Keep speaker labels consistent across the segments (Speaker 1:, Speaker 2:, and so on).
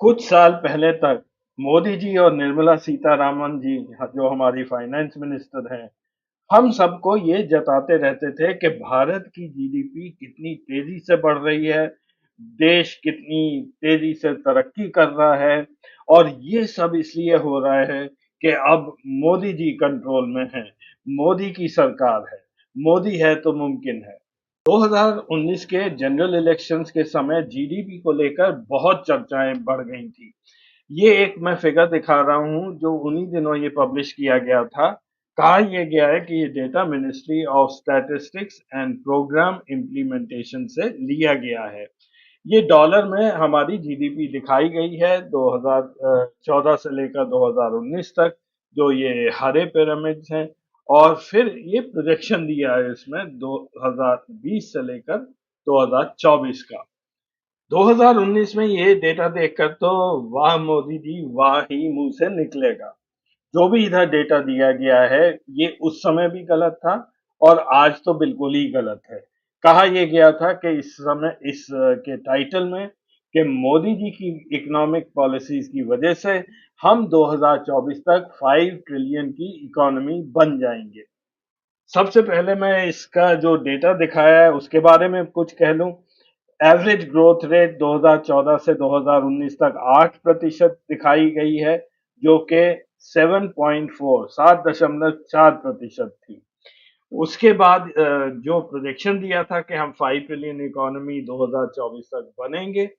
Speaker 1: कुछ साल पहले तक मोदी जी और निर्मला सीतारामन जी, जो हमारी फाइनेंस मिनिस्टर हैं, हम सबको ये जताते रहते थे कि भारत की जीडीपी कितनी तेजी से बढ़ रही है, देश कितनी तेजी से तरक्की कर रहा है और ये सब इसलिए हो रहा है कि अब मोदी जी कंट्रोल में हैं, मोदी की सरकार है, मोदी है तो मुमकिन है। 2019 के जनरल इलेक्शंस के समय जीडीपी को लेकर बहुत चर्चाएं बढ़ गई थी। ये एक मैं फिगर दिखा रहा हूँ जो उन्हीं दिनों ये पब्लिश किया गया था। कहा यह गया है कि ये data ministry of statistics and programme implementation से लिया गया है। ये डॉलर में हमारी जीडीपी दिखाई गई है 2014 से लेकर 2019 तक, जो ये हरे पिरामिड्स हैं। और फिर ये प्रोजेक्शन दिया है इसमें 2020 से लेकर 2024 का। 2019 में ये डेटा देखकर तो वाह मोदी जी वाह ही मुंह से निकलेगा। जो भी इधर डेटा दिया गया है ये उस समय भी गलत था और आज तो बिल्कुल ही गलत है। कहा यह गया था कि इस समय के टाइटल में कि मोदी जी की इकोनॉमिक पॉलिसीज की वजह से हम 2024 तक 5 ट्रिलियन की इकोनॉमी बन जाएंगे। सबसे पहले मैं इसका जो डेटा दिखाया है उसके बारे में कुछ कह लूं। एवरेज ग्रोथ रेट 2014 से 2019 तक 8% दिखाई गई है, जो कि 7.4% थी। उसके बाद जो प्रोजेक्शन दिया था कि हम 5 ट्रिलियन इकोनॉमी 2024 तक बनेंगे,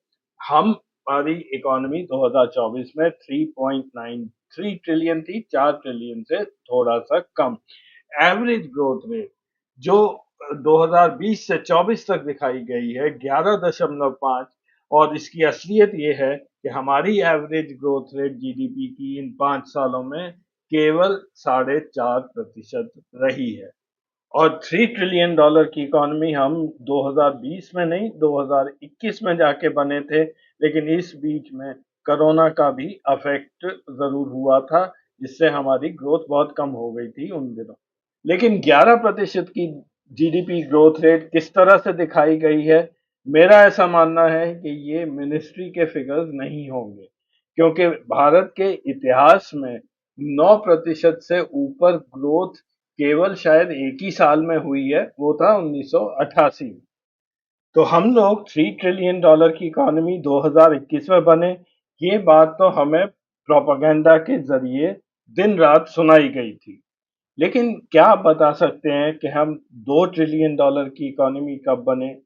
Speaker 1: हमारी इकोनॉमी 2024 में 3.93 ट्रिलियन थी, 4 ट्रिलियन से थोड़ा सा कम। एवरेज ग्रोथ रेट जो 2020 से 24 तक दिखाई गई है 11.5, और इसकी असलियत ये है कि हमारी एवरेज ग्रोथ रेट जीडीपी की इन 5 सालों में केवल 4.5% रही है। और $3 ट्रिलियन की इकोनॉमी हम 2020 में नहीं 2021 में जाके बने थे, लेकिन इस बीच में कोरोना का भी अफेक्ट जरूर हुआ था, जिससे हमारी ग्रोथ बहुत कम हो गई थी उन दिनों। लेकिन 11% की जीडीपी ग्रोथ रेट किस तरह से दिखाई गई है, मेरा ऐसा मानना है कि ये मिनिस्ट्री के फिगर्स नहीं होंगे, क्योंकि भारत के इतिहास में 9% से ऊपर ग्रोथ केवल शायद एक ही साल में हुई है, वो था 1988 में। तो हम लोग $3 ट्रिलियन की इकोनॉमी 2021 में बने, ये बात तो हमें प्रोपेगेंडा के जरिए दिन रात सुनाई गई थी। लेकिन क्या आप बता सकते हैं कि हम $2 ट्रिलियन की इकोनॉमी कब बने,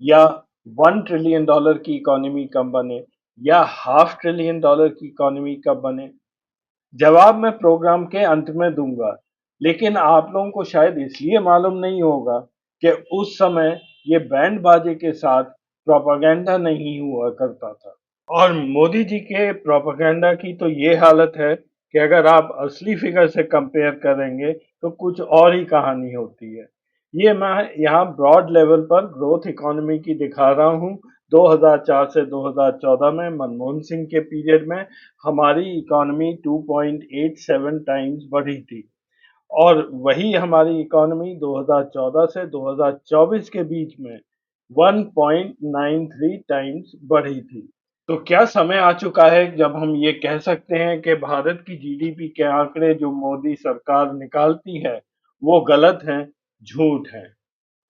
Speaker 1: या $1 ट्रिलियन की इकोनॉमी कब बने, या $500 बिलियन की इकोनॉमी कब बने? जवाब मैं प्रोग्राम के अंत में दूंगा, लेकिन आप लोगों को शायद इसलिए मालूम नहीं होगा कि उस समय ये बैंड बाजे के साथ प्रोपेगेंडा नहीं हुआ करता था। और मोदी जी के प्रोपेगेंडा की तो ये हालत है कि अगर आप असली फिगर से कंपेयर करेंगे तो कुछ और ही कहानी होती है। ये मैं यहाँ ब्रॉड लेवल पर ग्रोथ इकोनॉमी की दिखा रहा हूँ। 2004 से 2014 में मनमोहन सिंह के पीरियड में हमारी इकोनॉमी 2.87 टाइम्स बढ़ी थी, और वही हमारी इकोनॉमी 2014 से 2024 के बीच में 1.93 टाइम्स बढ़ी थी। तो क्या समय आ चुका है जब हम ये कह सकते हैं कि भारत की जीडीपी के आंकड़े जो मोदी सरकार निकालती है वो गलत हैं, झूठ हैं।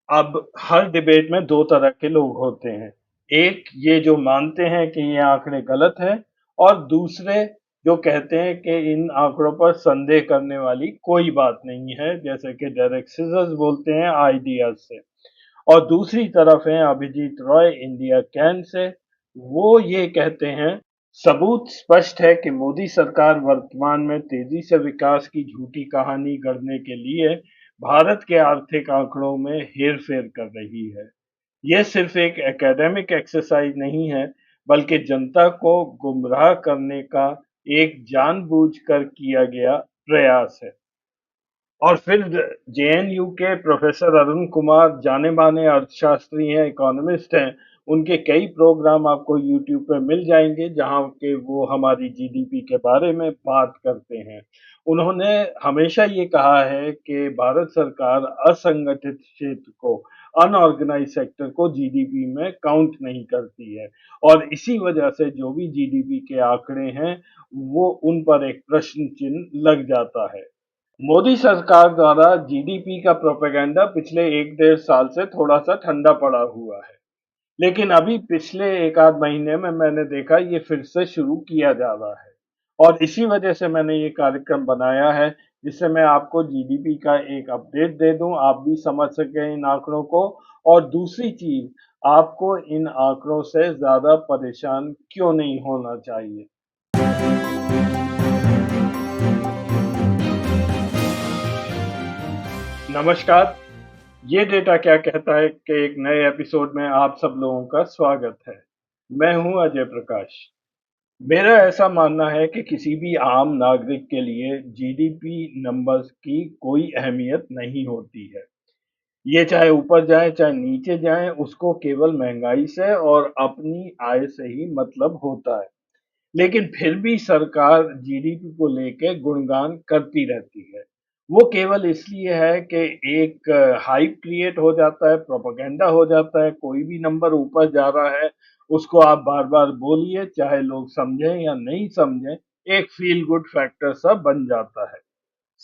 Speaker 1: अब हर डिबेट में दो तरह के लोग होते हैं। एक ये जो मानते हैं कि ये आंकड़े गलत हैं, और दूसरे जो कहते हैं कि इन आंकड़ों पर संदेह करने वाली कोई बात नहीं है, जैसे कि डेरेक सिजर्स बोलते हैं आइडियाज से। और दूसरी तरफ है Abhijit Roy India can say. वो ये कहते हैं, सबूत स्पष्ट है कि मोदी सरकार वर्तमान में तेजी से विकास की झूठी कहानी गढ़ने के लिए भारत के आर्थिक आंकड़ों में हेरफेर कर रही है। यह सिर्फ एक एकेडमिक एक्सरसाइज नहीं है, बल्कि जनता को गुमराह करने का एक जानबूझकर किया गया प्रयास है। और फिर जेएनयू के प्रोफेसर अरुण कुमार जाने माने अर्थशास्त्री हैं, इकोनॉमिस्ट हैं। उनके कई प्रोग्राम आपको यूट्यूब पे मिल जाएंगे जहां के वो हमारी जीडीपी के बारे में बात करते हैं। उन्होंने हमेशा ये कहा है कि भारत सरकार असंगठित क्षेत्र को अनऑर्गेनाइज सेक्टर को जीडीपी में काउंट नहीं करती है और इसी वजह से जो भी जीडीपी के आंकड़े हैं वो उन पर एक प्रश्न चिन्ह लग जाता है। मोदी सरकार द्वारा जीडीपी का प्रोपेगेंडा पिछले 1 डेढ़ साल से थोड़ा सा ठंडा पड़ा हुआ है, लेकिन अभी पिछले एक आध महीने में मैंने देखा ये फिर से शुरू किया जा रहा है और इसी वजह से मैंने ये कार्यक्रम बनाया है जिससे मैं आपको जीडीपी का एक अपडेट दे दूं, आप भी समझ सकें इन आंकड़ों को। और दूसरी चीज, आपको इन आंकड़ों से ज्यादा परेशान क्यों नहीं होना चाहिए। नमस्कार, ये डेटा क्या कहता है कि एक नए एपिसोड में आप सब लोगों का स्वागत है। मैं हूं अजय प्रकाश। मेरा ऐसा मानना है कि किसी भी आम नागरिक के लिए जीडीपी नंबर्स की कोई अहमियत नहीं होती है। ये चाहे ऊपर जाए चाहे नीचे जाए, उसको केवल महंगाई से और अपनी आय से ही मतलब होता है। लेकिन फिर भी सरकार जीडीपी को लेके गुणगान करती रहती है। वो केवल इसलिए है कि एक हाइप क्रिएट हो जाता है, प्रोपेगेंडा हो जाता है, कोई भी नंबर ऊपर जा रहा है, उसको आप बार-बार बोलिए, चाहे लोग समझें या नहीं समझें, एक फ़ील गुड फैक्टर सा बन जाता है।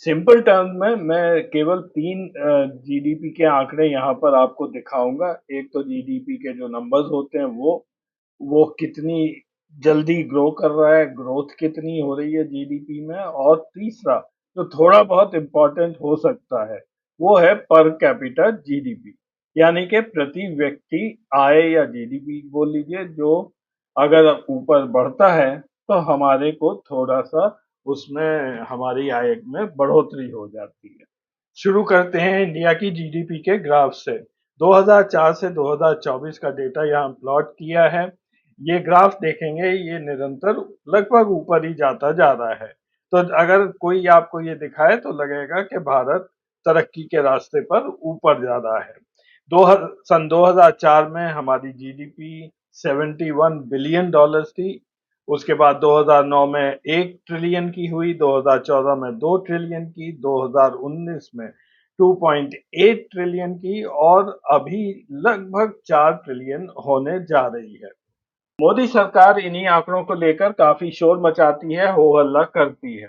Speaker 1: सिंपल टर्म्स में मैं केवल 3 जीडीपी के आंकड़े यहाँ पर आपको दिखाऊँगा। एक तो जीडीपी के जो नंबर्स होते हैं वो कितनी जल्दी ग्रो कर रहा है, ग्रोथ कितनी हो रही है जीडीपी में। और तीसरा जो थोड़ा बहुत इम्पोर्टेंट हो सकता है वो है पर कैपिटा जीडीपी, यानी कि प्रति व्यक्ति आय या जीडीपी बोल लीजिए, जो अगर ऊपर बढ़ता है तो हमारे को थोड़ा सा उसमें हमारी आय में बढ़ोतरी हो जाती है। शुरू करते हैं इंडिया की जीडीपी के ग्राफ से। 2004 से 2024 का डेटा यहाँ प्लॉट किया है। ये ग्राफ देखेंगे, ये निरंतर लगभग ऊपर ही जाता जा रहा है। तो अगर कोई आपको ये दिखाए तो लगेगा कि भारत तरक्की के रास्ते पर ऊपर जा रहा है। सन 2004 में हमारी जीडीपी 71 बिलियन डॉलर्स थी। उसके बाद 2009 में 1 ट्रिलियन की हुई, 2014 में 2 ट्रिलियन की, 2019 में 2.8 ट्रिलियन की और अभी लगभग 4 ट्रिलियन होने जा रही है। मोदी सरकार इन्हीं आंकड़ों को लेकर काफी शोर मचाती है, हो हल्ला करती है।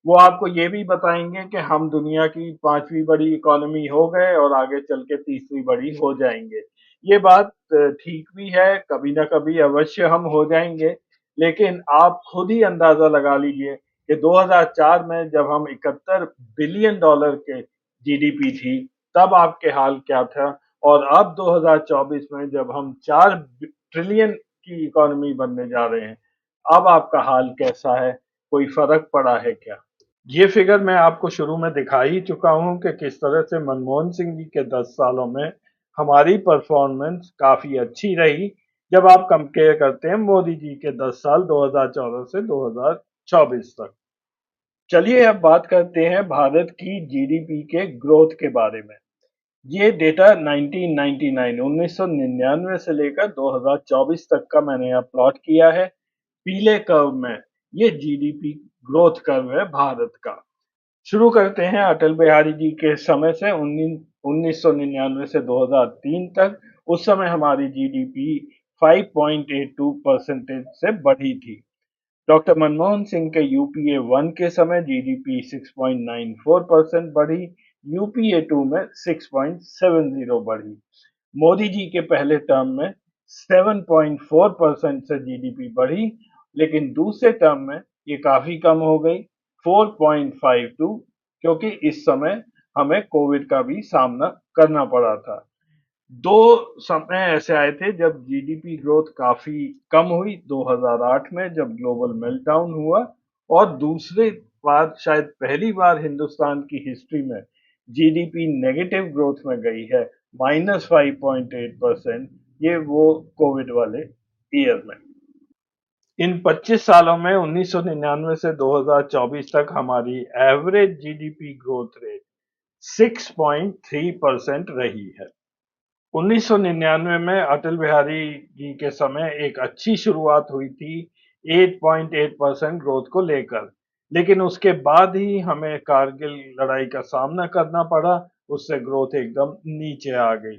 Speaker 1: वो आपको ये भी बताएंगे कि हम दुनिया की 5वीं बड़ी इकोनॉमी हो गए और आगे चल के 30वीं बड़ी हो जाएंगे। ये बात ठीक भी है, कभी ना कभी अवश्य हम हो जाएंगे। लेकिन आप खुद ही अंदाजा लगा लीजिए कि 2004 में जब हम 71 बिलियन डॉलर के जीडीपी थी, तब आपके हाल क्या था। और अब 2024 में जब हम 4 ट्रिलियन की इकोनॉमी बनने जा रहे हैं, अब आपका हाल कैसा है, कोई फर्क पड़ा है क्या। ये फिगर मैं आपको शुरू में दिखा ही चुका हूं कि किस तरह से मनमोहन सिंह जी के 10 सालों में हमारी परफॉर्मेंस काफी अच्छी रही जब आप कंपेयर करते हैं मोदी जी के 10 साल 2014 से 2024 तक। चलिए अब बात करते हैं भारत की जीडीपी के ग्रोथ के बारे में। ये डेटा 1999 1999 से लेकर 2024 तक का मैंने यहाँ प्लॉट किया है। पीले कर्व में ये जीडीपी ग्रोथ कर्व है भारत का। शुरू करते हैं अटल बिहारी जी के समय से। 1999 से 2003 तक, उस समय हमारी जीडीपी 5.82% से बढ़ी थी। डॉक्टर मनमोहन सिंह के यूपीए 1 के समय जीडीपी 6.94% बढ़ी, यूपीए 2 में 6.70 बढ़ी। मोदी जी के पहले टर्म में 7.4% से जीडीपी बढ़ी, लेकिन दूसरे टर्म में ये काफी कम हो गई, 4.52, क्योंकि इस समय हमें कोविड का भी सामना करना पड़ा था। 2 समय ऐसे आए थे जब जीडीपी ग्रोथ काफी कम हुई, 2008 में जब ग्लोबल मेल्टडाउन हुआ, और दूसरी बार, शायद पहली बार हिंदुस्तान की हिस्ट्री में जीडीपी नेगेटिव ग्रोथ में गई है, -5.8%। ये वो कोविड वाले ईयर में। इन 25 सालों में 1999 से 2024 तक हमारी एवरेज जीडीपी ग्रोथ रेट 6.3% रही है। 1999 में अटल बिहारी जी के समय एक अच्छी शुरुआत हुई थी 8.8% ग्रोथ को लेकर, लेकिन उसके बाद ही हमें कारगिल लड़ाई का सामना करना पड़ा, उससे ग्रोथ एकदम नीचे आ गई।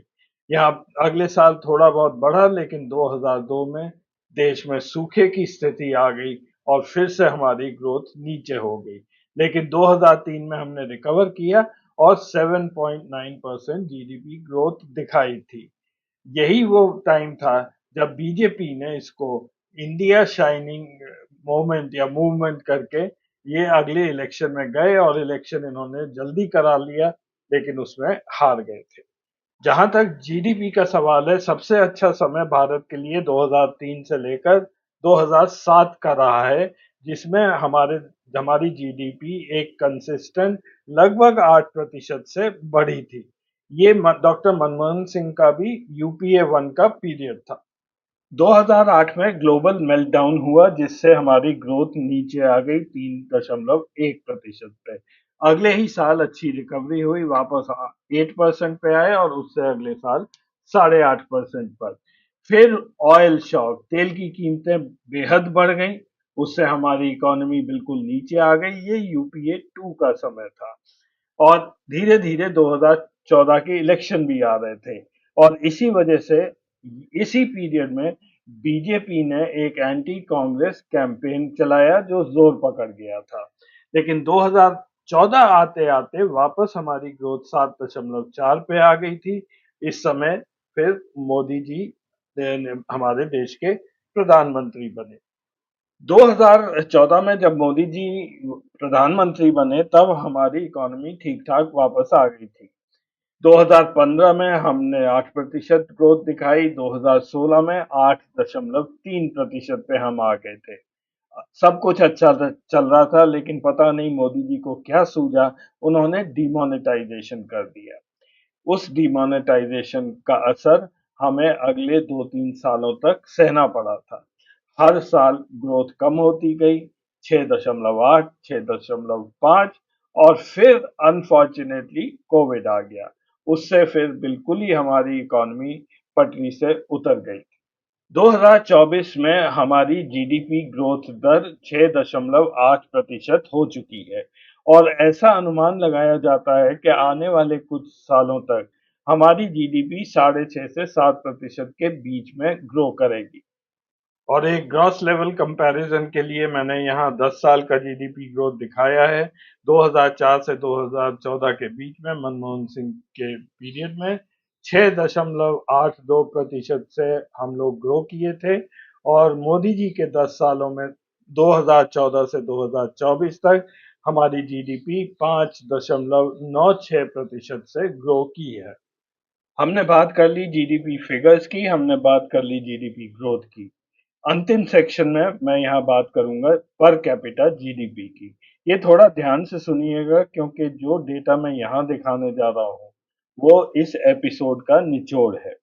Speaker 1: यहाँ अगले साल थोड़ा बहुत बढ़ा, लेकिन 2002 में देश में सूखे की स्थिति आ गई और फिर से हमारी ग्रोथ नीचे हो गई। लेकिन 2003 में हमने रिकवर किया और 7.9% जीडीपी ग्रोथ दिखाई थी। यही वो टाइम था जब बीजेपी ने इसको इंडिया शाइनिंग मोमेंट या मूवमेंट करके ये अगले इलेक्शन में गए और इलेक्शन इन्होंने जल्दी करा लिया, लेकिन उसमें हार गए थे। जहां तक जीडीपी का सवाल है, सबसे अच्छा समय भारत के लिए 2003 से लेकर 2007 का रहा है, जिसमें हमारी जीडीपी एक कंसिस्टेंट लगभग 8% से बढ़ी थी। ये डॉक्टर मनमोहन सिंह का भी यूपीए 1 का पीरियड था। 2008 में ग्लोबल मेल्टडाउन हुआ, जिससे हमारी ग्रोथ नीचे आ गई 3.1% पे। अगले ही साल अच्छी रिकवरी हुई, वापस 8% पे आए और उससे अगले साल 8.5% पर। फिर ऑयल शॉक, तेल की कीमतें बेहद बढ़ गई, उससे हमारी इकोनॉमी बिल्कुल नीचे आ गई। ये यूपीए 2 का समय था और धीरे धीरे 2014 के इलेक्शन भी आ रहे थे और इसी वजह से इसी पीरियड में बीजेपी ने एक एंटी कांग्रेस कैंपेन चलाया जो जोर पकड़ गया था। लेकिन 2014 आते आते वापस हमारी ग्रोथ 7.4 पे आ गई थी। इस समय फिर मोदी जी हमारे देश के प्रधानमंत्री बने। 2014 में जब मोदी जी प्रधानमंत्री बने, तब हमारी इकोनॉमी ठीक ठाक वापस आ गई थी। 2015 में हमने 8% ग्रोथ दिखाई, 2016 में 8.3% पे हम आ गए थे। सब कुछ अच्छा चल रहा था, लेकिन पता नहीं मोदी जी को क्या सूझा, उन्होंने डिमोनेटाइजेशन कर दिया। उस डिमोनेटाइजेशन का असर हमें अगले 2-3 सालों तक सहना पड़ा था। हर साल ग्रोथ कम होती गई, 6.8, 6.5 और फिर अनफॉर्चुनेटली कोविड आ गया। उससे फिर बिल्कुल ही हमारी इकोनॉमी पटरी से उतर गई। 2024 में हमारी जीडीपी ग्रोथ दर 6.8% हो चुकी है और ऐसा अनुमान लगाया जाता है कि आने वाले कुछ सालों तक हमारी जीडीपी 6.5 से 7% के बीच में ग्रो करेगी। और एक ग्रॉस लेवल कंपैरिजन के लिए मैंने यहाँ 10 साल का जीडीपी ग्रोथ दिखाया है। 2004 से 2014 के बीच में मनमोहन सिंह के पीरियड में 6.82% से हम लोग ग्रो किए थे और मोदी जी के 10 सालों में 2014 से 2024 तक हमारी जीडीपी 5.96% से ग्रो की है। हमने बात कर ली जीडीपी फिगर्स की, हमने बात कर ली जीडीपी ग्रोथ की। अंतिम सेक्शन में मैं यहाँ बात करूंगा पर कैपिटा जीडीपी की। ये थोड़ा ध्यान से सुनिएगा, क्योंकि जो डेटा मैं यहाँ दिखाने जा रहा हूँ वो इस एपिसोड का निचोड़ है।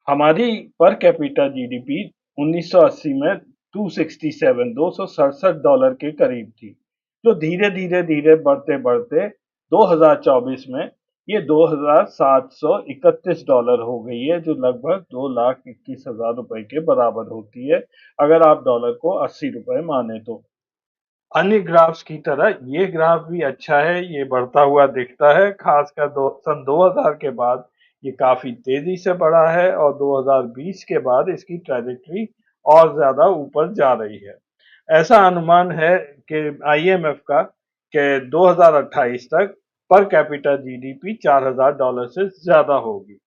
Speaker 1: हमारी पर कैपिटा जीडीपी 1980 में $267 के करीब थी, जो धीरे धीरे धीरे बढ़ते बढ़ते 2024 में ये $2,731 हो गई है, जो लगभग 2,21,000 रुपए के बराबर होती है, अगर आप डॉलर को 80 रुपए माने तो। अन्य ग्राफ्स की तरह ये ग्राफ भी अच्छा है, ये बढ़ता हुआ दिखता है। खासकर सन 2000 के बाद ये काफी तेजी से बढ़ा है और 2020 के बाद इसकी ट्रैजेक्टरी और ज्यादा ऊपर जा रही है। ऐसा अनुमान है कि आईएमएफ का कि 2028 तक पर कैपिटा जीडीपी $4,000 से ज्यादा होगी।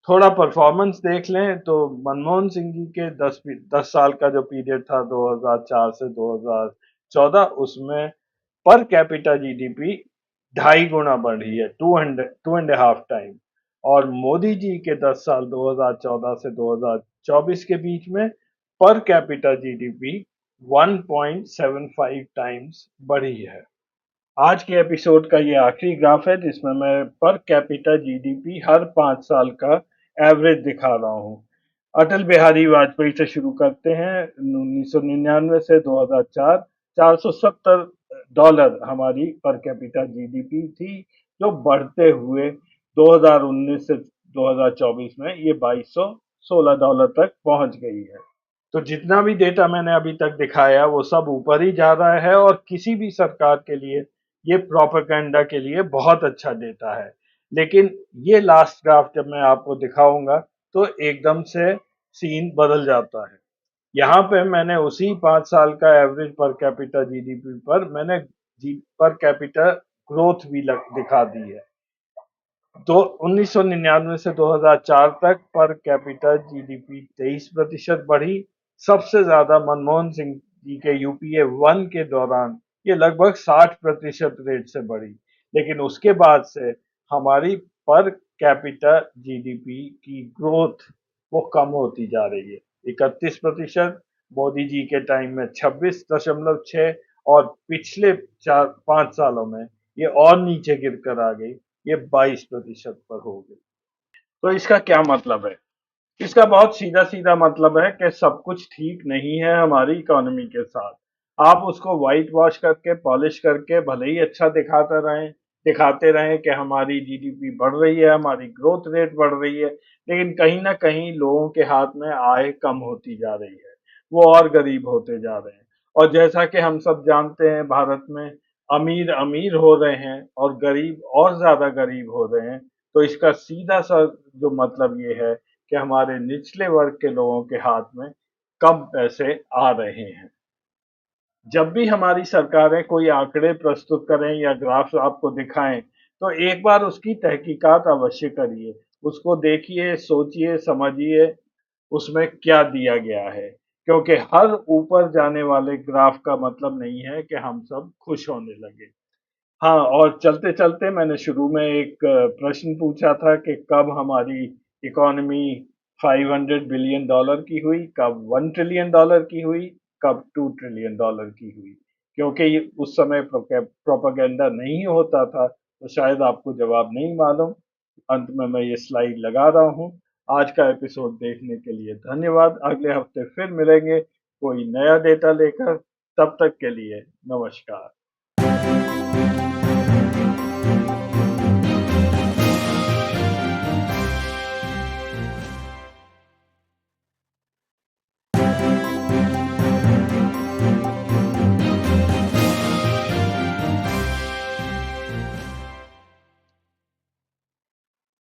Speaker 1: थोड़ा परफॉर्मेंस देख लें तो मनमोहन सिंह जी के 10 साल का जो पीरियड था 2004 से 2014, उसमें पर कैपिटा जीडीपी 2.5 गुना बढ़ी है, 2.5 टाइम। और मोदी जी के 10 साल 2014 से 2024 के बीच में पर कैपिटा जीडीपी 1.75 टाइम्स बढ़ी है। आज के एपिसोड का ये आखिरी ग्राफ है, जिसमें मैं पर कैपिटा जीडीपी हर 5 साल का एवरेज दिखा रहा हूँ। अटल बिहारी वाजपेयी से शुरू करते हैं। 1999 से 2004 $470 हमारी पर कैपिटा जीडीपी थी, जो बढ़ते हुए 2019 से 2024 में ये $2,216 तक पहुंच गई है। तो जितना भी डेटा मैंने अभी तक दिखाया वो सब ऊपर ही जा रहा है और किसी भी सरकार के लिए ये प्रोपेगेंडा के लिए बहुत अच्छा डेटा है। लेकिन ये लास्ट ग्राफ जब मैं आपको दिखाऊंगा तो एकदम से सीन बदल जाता है। यहाँ पे मैंने उसी 5 साल का एवरेज पर कैपिटा जीडीपी पर मैंने जी पर कैपिटा ग्रोथ भी दिखा दी है। तो 1999 से 2004 तक पर कैपिटा जीडीपी 23% बढ़ी। सबसे ज्यादा मनमोहन सिंह जी के यूपीए 1 के दौरान ये लगभग 60% रेट से बढ़ी। लेकिन उसके बाद से हमारी पर कैपिटा जीडीपी की ग्रोथ वो कम होती जा रही है। 31% मोदी जी के टाइम में 26.6 और पिछले 4-5 सालों में ये और नीचे गिर कर आ गई, ये 22% पर हो गई। तो इसका क्या मतलब है? इसका बहुत सीधा सीधा मतलब है कि सब कुछ ठीक नहीं है हमारी इकोनॉमी के साथ। आप उसको व्हाइट वॉश करके पॉलिश करके भले ही अच्छा दिखाते रहें कि हमारी जीडीपी बढ़ रही है, हमारी ग्रोथ रेट बढ़ रही है, लेकिन कहीं ना कहीं लोगों के हाथ में आय कम होती जा रही है, वो और गरीब होते जा रहे हैं। और जैसा कि हम सब जानते हैं, भारत में अमीर अमीर हो रहे हैं और गरीब और ज्यादा गरीब हो रहे हैं। तो इसका सीधा सा जो मतलब ये है कि हमारे निचले वर्ग के लोगों के हाथ में कम पैसे आ रहे हैं। जब भी हमारी सरकारें कोई आंकड़े प्रस्तुत करें या ग्राफ आपको दिखाएं, तो एक बार उसकी तहकीकात अवश्य करिए। उसको देखिए, सोचिए, समझिए उसमें क्या दिया गया है। क्योंकि हर ऊपर जाने वाले ग्राफ का मतलब नहीं है कि हम सब खुश होने लगे। हाँ, और चलते-चलते मैंने शुरू में एक प्रश्न पूछा था कि कब हमारी इकॉनमी $500 बिलियन की हुई, कब $1 ट्रिलियन की हुई, कब $2 ट्रिलियन की हुई। क्योंकि ये उस समय प्रोपेगेंडा नहीं होता था, तो शायद आपको जवाब नहीं मालूम। अंत में मैं ये स्लाइड लगा रहा हूँ। आज का एपिसोड देखने के लिए धन्यवाद। अगले हफ्ते फिर मिलेंगे कोई नया डेटा लेकर। तब तक के लिए नमस्कार।